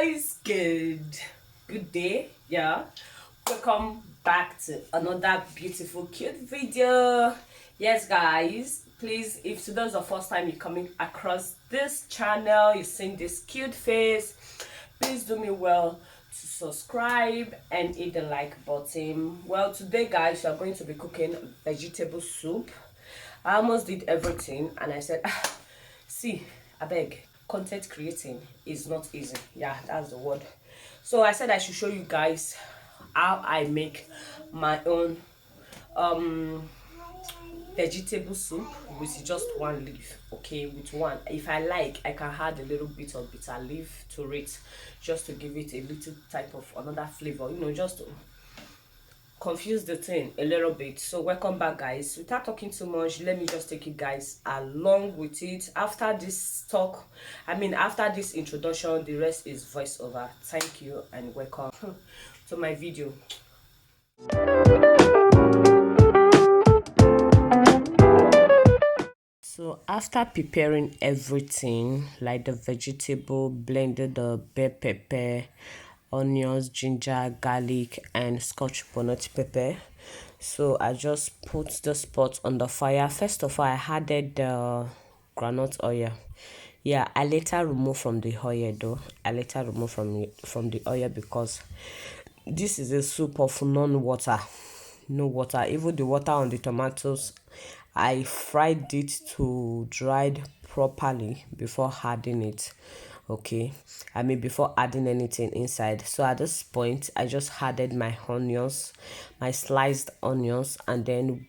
guys, good day. Yeah, welcome back to another beautiful cute video. Yes guys, please, if today's the first time you're coming across this channel, you've seen this cute face, please do me well to subscribe and hit the like button. Well, today guys, we are going to be cooking vegetable soup. I almost did everything and I said, see, I beg, content creating is not easy. Yeah, that's the word. So I said I should show you guys how I make my own um vegetable soup with just one leaf. Okay, with one, if I like, I can add a little bit of bitter leaf to it, just to give it a little type of another flavor, just to confuse the thing a little bit. So welcome back guys. Without talking too much, let me just take you guys along with it. After this talk, after this introduction, the rest is voiceover. Thank you and welcome to my video. So after preparing everything, like the vegetable, blended the bell pepper, onions, ginger, garlic and scotch bonnet pepper, so I just put the pot on the fire. First of all, I added the groundnut oil. Yeah, I later removed from the oil though. I later removed from the oil because this is a soup of non-water, no water. Even the water on the tomatoes, I fried it to dried properly before adding it. Okay, before adding anything inside. So at this point, I just added my onions, my sliced onions, and then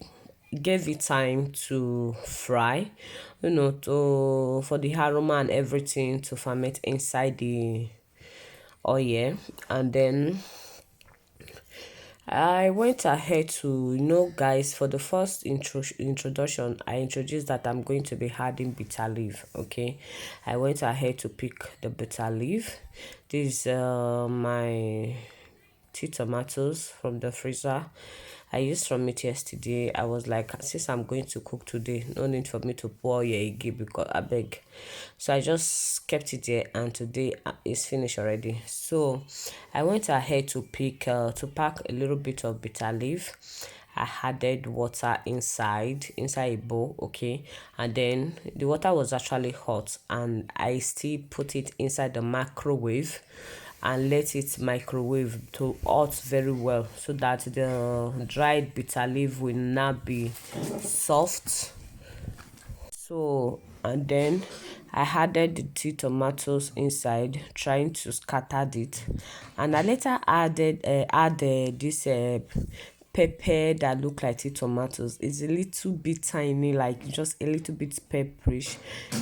gave it time to fry, to for the aroma and everything to ferment inside the oil. And then I went ahead to, guys, for the first introduction, I introduced that I'm going to be adding bitter leaf. Okay, I went ahead to pick the bitter leaf. This my tea tomatoes from the freezer. I used from it yesterday. I was like, since I'm going to cook today, no need for me to pour here again because I beg. So I just kept it there, and today is finished already. So I went ahead to pack a little bit of bitter leaf. I added water inside a bowl. Okay, and then the water was actually hot, and I still put it inside the microwave and let it microwave to hot very well, so that the dried bitter leaf will now be soft. So, and then I added the tea tomatoes inside, trying to scatter it, and I later added this pepper that look like tea tomatoes. It's a little bit tiny, like just a little bit pepperish.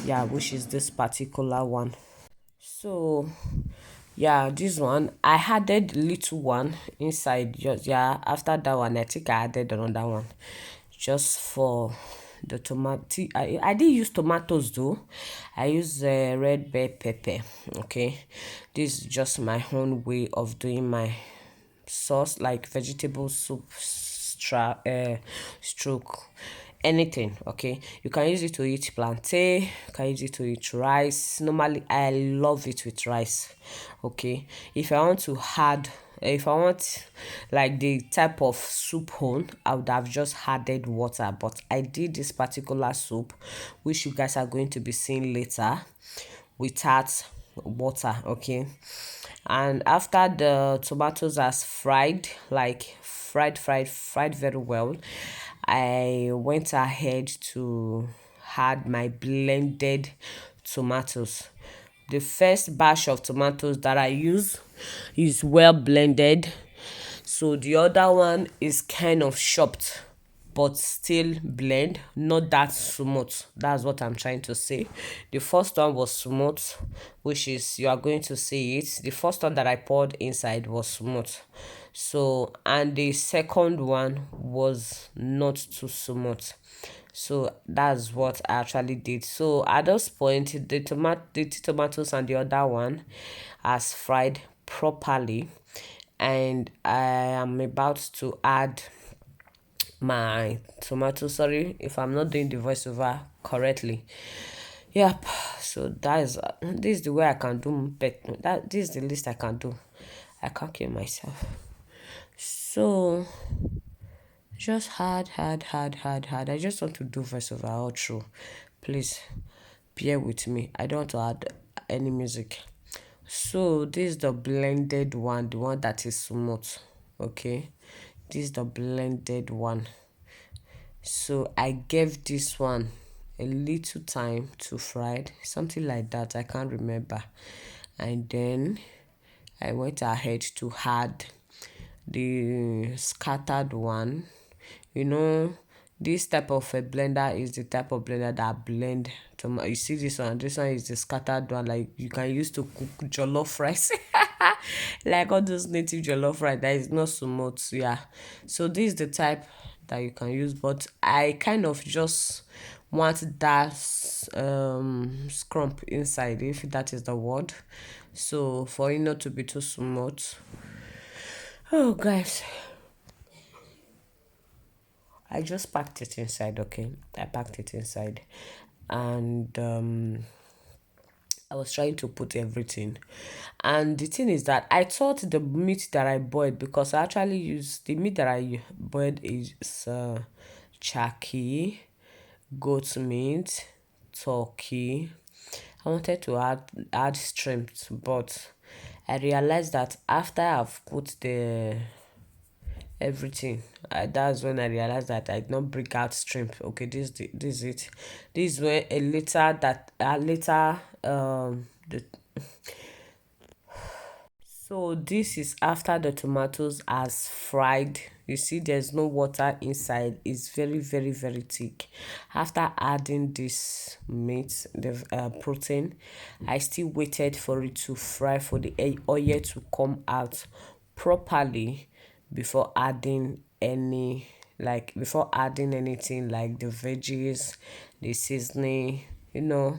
Yeah, which is this particular one. So yeah, this one I added little one inside. Just, yeah, after that one I think I added another one just for the tomato. I did use tomatoes though. I use red bell pepper. Okay, this is just my own way of doing my sauce, like vegetable soup stroke anything. Okay, you can use it to eat plantain, you can use it to eat rice. Normally I love it with rice. Okay, if I want to add, if I want like the type of soup on, I would have just added water, but I did this particular soup, which you guys are going to be seeing later, without water. Okay, and after the tomatoes as fried, like fried very well, I went ahead to add my blended tomatoes. The first batch of tomatoes that I use is well blended, so the other one is kind of chopped but still blend, not that smooth. That's what I'm trying to say. The first one was smooth, which is, you are going to see it, the first one that I poured inside was smooth. So, and the second one was not too smooth. So that's what I actually did. So at this point, the tomatoes and the other one as fried properly, and I am about to add my tomato. Sorry if I'm not doing the voiceover correctly. Yep. So that is this is the way I can do, but that this is the least I can do. I can't kill myself. So just hard. I just want to do voiceover all through. Please bear with me. I don't want to add any music. So this is the blended one, the one that is smooth. Okay. This is the blended one. So I gave this one a little time to fry, something like that. I can't remember. And then I went ahead to add the scattered one. You know, this type of a blender is the type of blender that blend tomato. You see this one is the scattered one, like you can use to cook jollof rice. Like all those native jollof rice that is not so much, yeah. So this is the type that you can use, but I kind of just want that scrump inside, if that is the word. So for it not to be too smooth. Oh guys, I just packed it inside, okay? I packed it inside. And I was trying to put everything. And the thing is that I thought the meat that I boiled, because I actually used the meat that I boiled is turkey, goat meat, turkey. I wanted to add shrimp, but I realized that after I've put the everything, that's when I realized that I did not break out shrimp. Okay, this is it. This is when a later the so this is after the tomatoes has fried. You see there's no water inside. It's very thick. After adding this meat, the protein, I still waited for it to fry, for the oil to come out properly before adding before adding anything like the veggies, the seasoning, you know.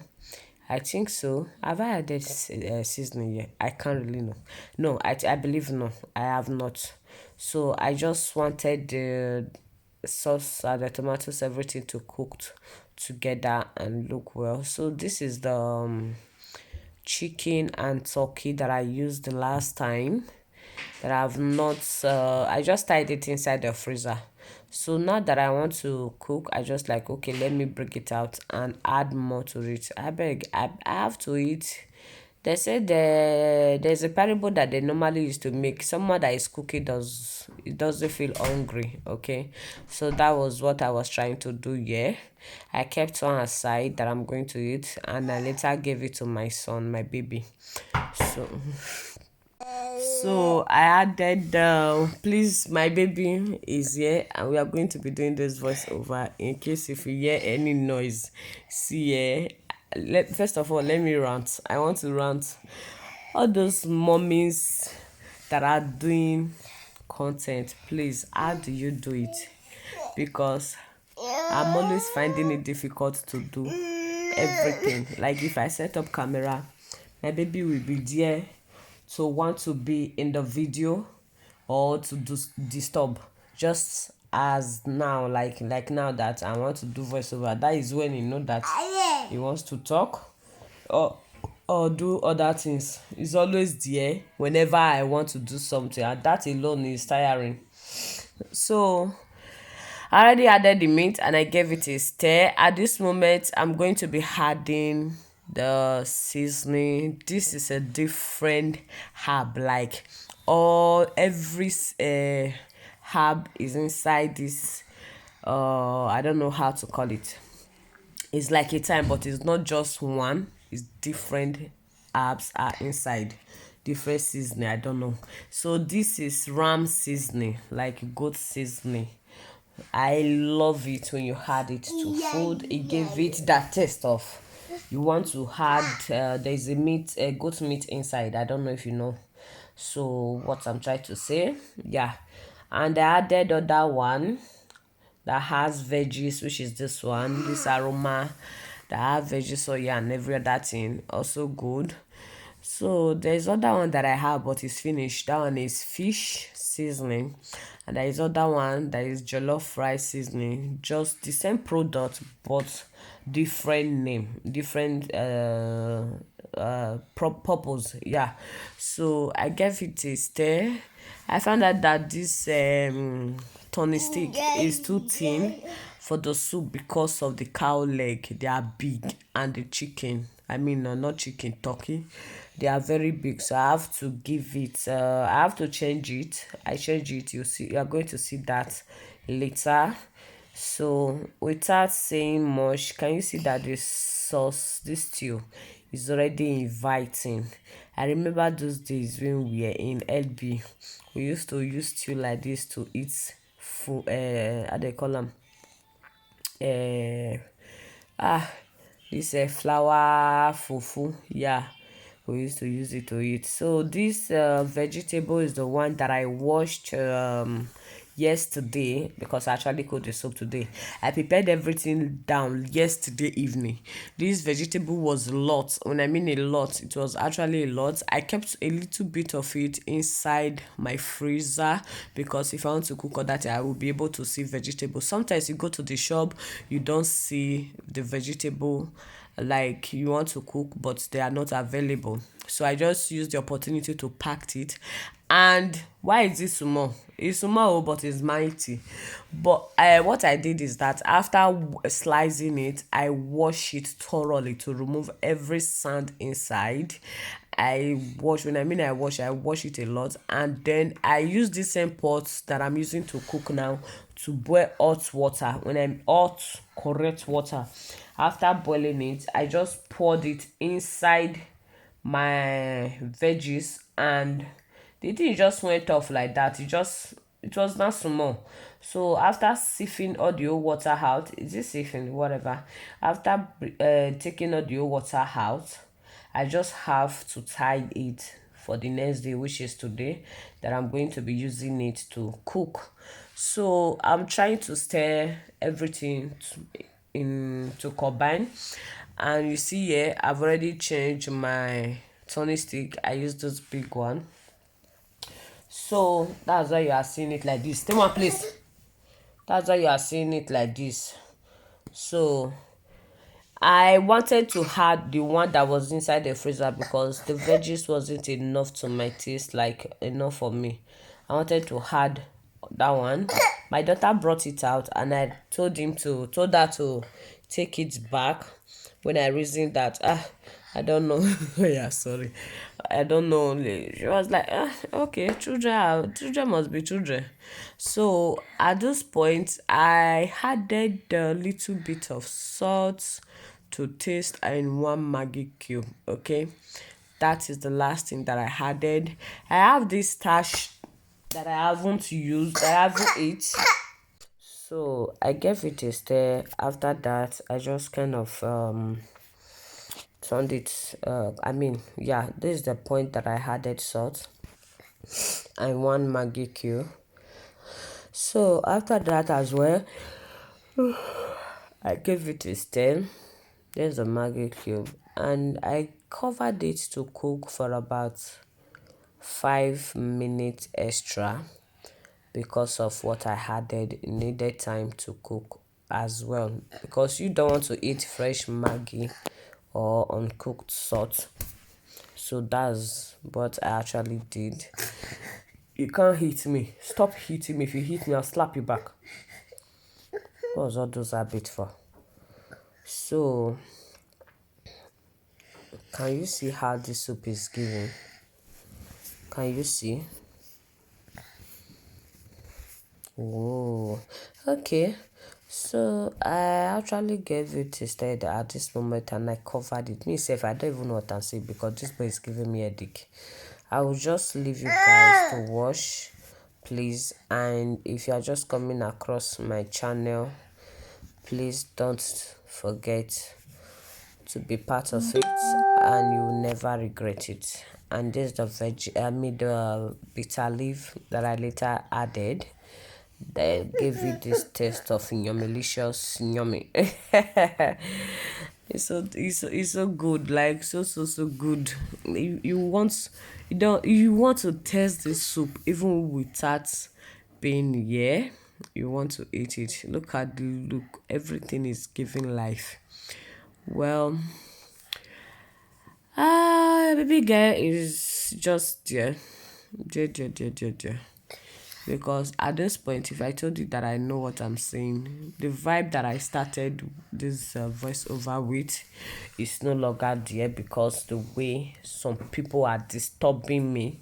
I think so. Have I added seasoning yet? I can't really know. No, I believe no. I have not. So I just wanted the sauce, the tomatoes, everything to cook together and look well. So this is the chicken and turkey that I used the last time, that I've not I just tied it inside the freezer. So now that I want to cook, I just like, okay, let me break it out and add more to it. I have to eat. They said there's a parable that they normally used to make. Someone that is cooking doesn't feel hungry. Okay, so that was what I was trying to do here. I kept one aside that I'm going to eat, and I later gave it to my son, my baby. So I added, please, my baby is here, and we are going to be doing this voiceover. In case if you hear any noise, see here. First of all, let me rant. I want to rant. All those mommies that are doing content, please, how do you do it? Because I'm always finding it difficult to do everything. Like if I set up camera, my baby will be there to want to be in the video or to disturb. Just as now, like now that I want to do voiceover, that is when you know that he wants to talk or do other things. It's always there whenever I want to do something, and that alone is tiring. So I already added the meat and I gave it a stir. At this moment, I'm going to be adding the seasoning. This is a different herb, like all every herb is inside this. I don't know how to call it. It's like a time, but it's not just one. It's different herbs are inside, different seasoning. I don't know. So this is ram seasoning, like goat seasoning. I love it when you add it to food. It gave it that taste of, you want to add. There's a goat meat inside. I don't know if you know. So what I'm trying to say, yeah. And I added other one that has veggies, which is this one, this aroma that have veggies, soya and every other thing. Also good. So there's other one that I have, but it's finished. That one is fish seasoning, and there is other one that is jollof rice seasoning. Just the same product, but different name, different purpose. Yeah. So I gave it a stir. I found out that this tony stick is too thin for the soup because of the cow leg. They are big, and the chicken, I mean, no, not chicken, turkey, they are very big. So I have to give it, I have to change it. I change it. You see, you are going to see that later. So without saying much, can you see that this sauce, this stew, is already inviting? I remember those days when we were in LB. We used to use stew like this to eat food. How they call them? Uh, ah, this flour fufu. Yeah, we used to use it to eat. So this vegetable is the one that I washed yesterday, because I actually cooked the soup today. I prepared everything down yesterday evening. This vegetable was a lot. When I mean a lot, it was actually a lot. I kept a little bit of it inside my freezer, because if I want to cook all that, I will be able to see vegetables. Sometimes you go to the shop, you don't see the vegetable like you want to cook, but they are not available. So I just used the opportunity to pack it. And why is it small? It's small, but it's mighty. But what I did is that after slicing it, I wash it thoroughly to remove every sand inside. I wash it a lot, and then I use the same pot that I'm using to cook now to boil hot water. When I'm hot, correct water. After boiling it, I just poured it inside my veggies, and the thing just went off like that. It was not small. So after sieving all the old water out, is it sieving, whatever, after taking all the old water out, I just have to tie it for the next day, which is today, that I'm going to be using it to cook. So I'm trying to stir everything to combine. And you see here, I've already changed my tony stick. I use this big one. So that's why you are seeing it like this. Stay one place. That's why you are seeing it like this. So I wanted to add the one that was inside the freezer, because the veggies wasn't enough to my taste, like enough for me. I wanted to add that one. My daughter brought it out, and I told her to take it back. When I reasoned that, I don't know. Yeah, sorry. I don't know. She was like, okay, children must be children. So at this point, I added a little bit of salt to taste and one Maggi cube. Okay, that is the last thing that I added. I have this stash that I haven't used, I haven't eaten. So I gave it a stir. After that, I just kind of turned it. I mean, yeah, this is the point that I added salt and one Maggi cube. So after that as well, I gave it a stir. There's a Maggi cube, and I covered it to cook for about 5 minutes extra, because of what I added. It needed time to cook as well, because you don't want to eat fresh Maggi or uncooked salt. So that's what I actually did. You can't hit me. Stop hitting me. If you hit me, I'll slap you back. What was all those habits for? So can you see how this soup is giving? Can you see? Oh, okay. So I actually gave it a stir at this moment, and I covered it. Me self, I don't even know what I'm saying, because this boy is giving me a headache. I will just leave you guys to watch, please. And if you are just coming across my channel, please don't forget to be part of it, and you will never regret it. And this is the bitter leaf that I later added, that gave it this taste of yummy, delicious yummy. It's so good, like so good. You want, you want to taste this soup even without being here. You want to eat it. Look at the look. Everything is giving life. Well, baby girl is just there. There. Because at this point, if I told you that I know what I'm saying, the vibe that I started this voiceover with is no longer there, because the way some people are disturbing me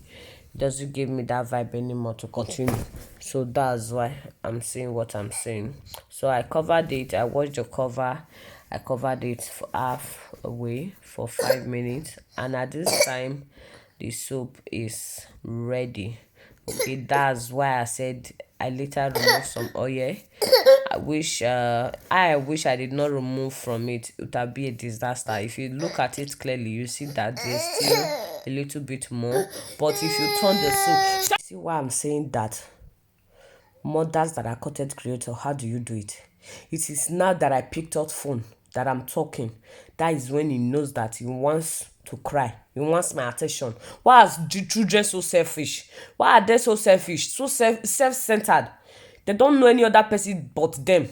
doesn't give me that vibe anymore to continue. So that's why I'm saying what I'm saying. So I covered it, I watched the cover, I covered it for half away for 5 minutes, and at this time the soup is ready. Okay, that's why I said I later removed some oil. I wish I did not remove from it. It would have been a disaster. If you look at it clearly, you see that there's still a little bit more. But if you turn the soup, see why I'm saying that mothers that are content creator, how do you do it? It is now that I picked up phone that I'm talking. That is when he knows that he wants to cry. He wants my attention. Why are the children so selfish? Why are they so selfish? So self-centered. They don't know any other person but them.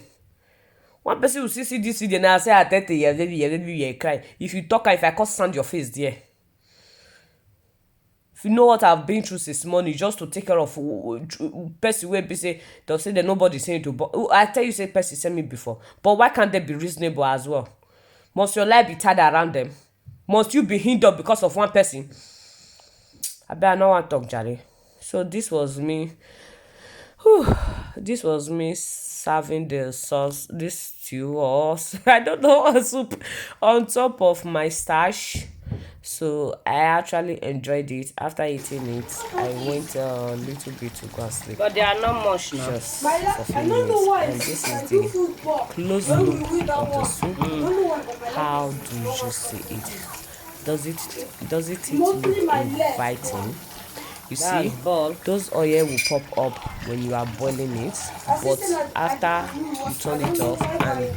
One person will see this video and I say, 30 years, maybe you cry. If you talk, if I cause sand your face there. If you know what I've been through since morning, just to take care of person wey be say they'll say that nobody saying to, but I tell you say person send me before. But why can't they be reasonable as well? Must your life be tied around them? Must you be hindered because of one person? I bet I no want talk, Jare. So this was me. This was me serving the sauce, this stew, or I don't know, a soup on top of my stash. So I actually enjoyed it. After eating it, I went a little bit to go and sleep. But they are not much now. Just for few minutes. And this is the close look of the soup. How do you see it? Does it look inviting? You see, those oil will pop up when you are boiling it, but after you turn it off and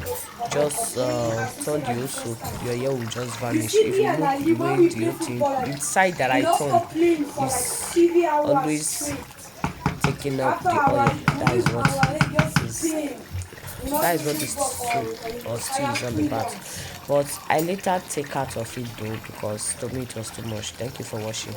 just turn the whole soup, the oil will just vanish. If you look the way the whole thing, the side that I turn is always taking up the oil. That is what the soup or stew is all about. But I later take out of it though, because to me it was too much. Thank you for watching.